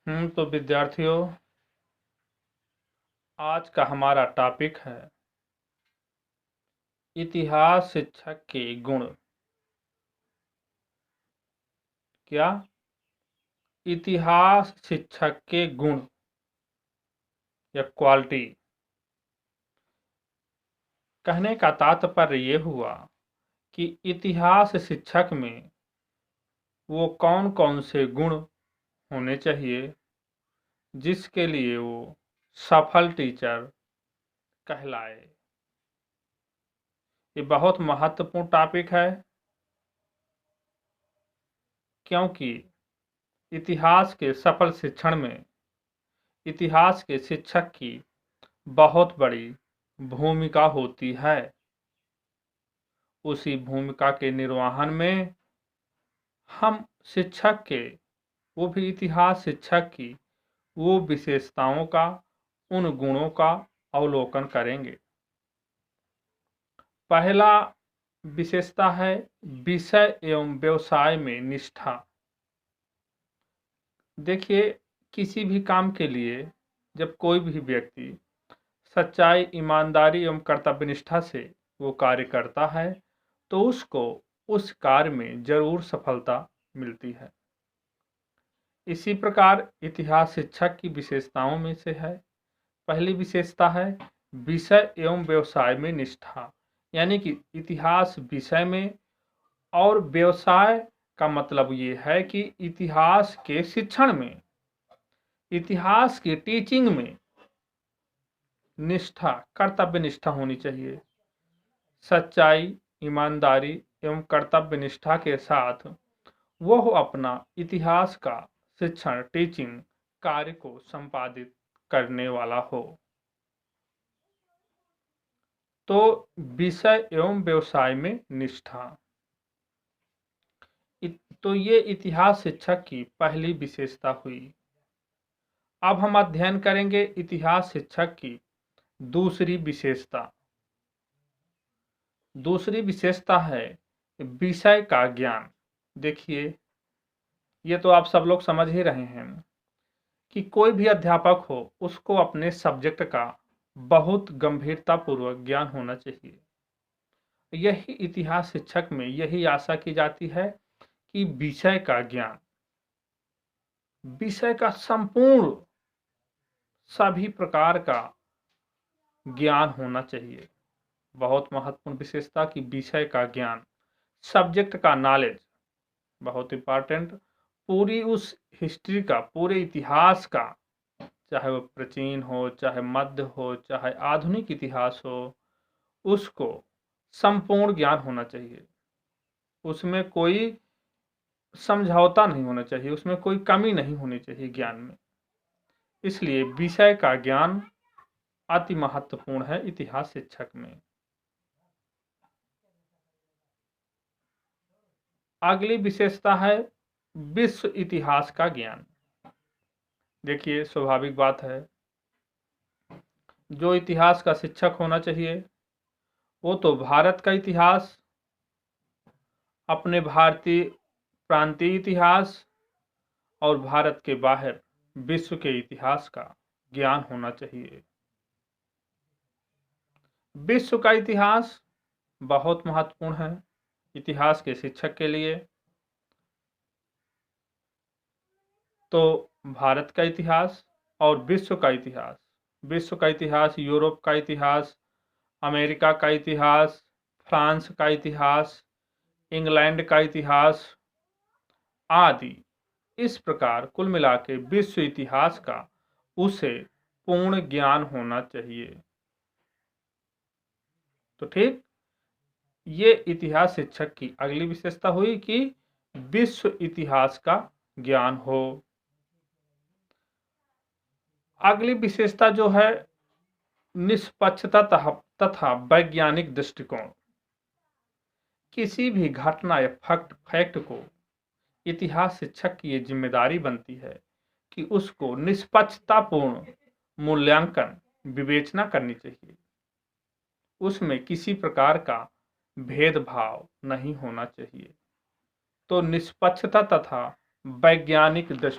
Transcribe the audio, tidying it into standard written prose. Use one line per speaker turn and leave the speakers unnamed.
तो विद्यार्थियों, आज का हमारा टॉपिक है इतिहास शिक्षक के गुण। क्या? इतिहास शिक्षक के गुण या क्वालिटी। कहने का तात्पर्य ये हुआ कि इतिहास शिक्षक में वो कौन कौन से गुण होने चाहिए जिसके लिए वो सफल टीचर कहलाए। ये बहुत महत्वपूर्ण टॉपिक है, क्योंकि इतिहास के सफल शिक्षण में इतिहास के शिक्षक की बहुत बड़ी भूमिका होती है। उसी भूमिका के निर्वहन में हम शिक्षक के, वो भी इतिहास शिक्षक की वो विशेषताओं का, उन गुणों का अवलोकन करेंगे। पहला विशेषता है विषय एवं व्यवसाय में निष्ठा। देखिए, किसी भी काम के लिए जब कोई भी व्यक्ति सच्चाई, ईमानदारी एवं कर्तव्यनिष्ठा से वो कार्य करता है तो उसको उस कार्य में जरूर सफलता मिलती है। इसी प्रकार इतिहास शिक्षक की विशेषताओं में से है, पहली विशेषता है विषय एवं व्यवसाय में निष्ठा। यानी कि इतिहास विषय में और व्यवसाय का मतलब ये है कि इतिहास के शिक्षण में, इतिहास की टीचिंग में निष्ठा, कर्तव्य निष्ठा होनी चाहिए। सच्चाई, ईमानदारी एवं कर्तव्य निष्ठा के साथ वो अपना इतिहास का शिक्षण, टीचिंग कार्य को संपादित करने वाला हो। तो विषय एवं व्यवसाय में निष्ठा, तो ये इतिहास शिक्षक की पहली विशेषता हुई। अब हम अध्ययन करेंगे इतिहास शिक्षक की दूसरी विशेषता। दूसरी विशेषता है विषय का ज्ञान। देखिए, ये तो आप सब लोग समझ ही रहे हैं कि कोई भी अध्यापक हो, उसको अपने सब्जेक्ट का बहुत गंभीरतापूर्वक ज्ञान होना चाहिए। यही इतिहास शिक्षक में यही आशा की जाती है कि विषय का ज्ञान, विषय का संपूर्ण सभी प्रकार का ज्ञान होना चाहिए। बहुत महत्वपूर्ण विशेषता कि विषय का ज्ञान, सब्जेक्ट का नॉलेज बहुत इंपॉर्टेंट। पूरी उस हिस्ट्री का, पूरे इतिहास का, चाहे वो प्राचीन हो, चाहे मध्य हो, चाहे आधुनिक इतिहास हो, उसको संपूर्ण ज्ञान होना चाहिए। उसमें कोई समझौता नहीं होना चाहिए, उसमें कोई कमी नहीं होनी चाहिए ज्ञान में। इसलिए विषय का ज्ञान अति महत्वपूर्ण है इतिहास शिक्षक में। अगली विशेषता है विश्व इतिहास का ज्ञान। देखिए, स्वाभाविक बात है, जो इतिहास का शिक्षक होना चाहिए वो तो भारत का इतिहास, अपने भारतीय प्रांतीय इतिहास और भारत के बाहर विश्व के इतिहास का ज्ञान होना चाहिए। विश्व का इतिहास बहुत महत्वपूर्ण है इतिहास के शिक्षक के लिए। तो भारत का इतिहास और विश्व का इतिहास, विश्व का इतिहास, यूरोप का इतिहास, अमेरिका का इतिहास, फ्रांस का इतिहास, इंग्लैंड का इतिहास आदि, इस प्रकार कुल मिला के विश्व इतिहास का उसे पूर्ण ज्ञान होना चाहिए। तो ठीक, ये इतिहास शिक्षक की अगली विशेषता हुई कि विश्व इतिहास का ज्ञान हो। अगली विशेषता जो है निष्पक्षता तथा वैज्ञानिक दृष्टिकोण। किसी भी घटना या फैक्ट को इतिहास शिक्षक की ये जिम्मेदारी बनती है कि उसको निष्पक्षतापूर्ण मूल्यांकन, विवेचना करनी चाहिए। उसमें किसी प्रकार का भेदभाव नहीं होना चाहिए। तो निष्पक्षता तथा वैज्ञानिक दृष्टि